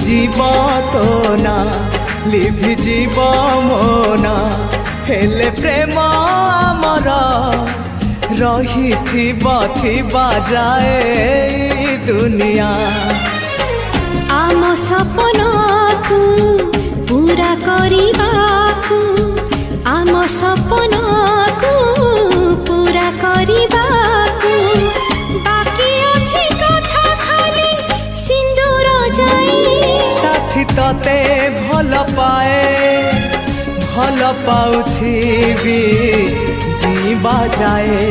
जीव तो ना लिभि जीव मोना हेले प्रेम आमर रही थिबा जाए दुनिया आम सपन को पूरा करबाकू आम सपन को पूरा करबाकू बाकी अछि कथा खाली सिंदूर जाई साथी तते भल पाए भल पाउथिबी जीवा जाए।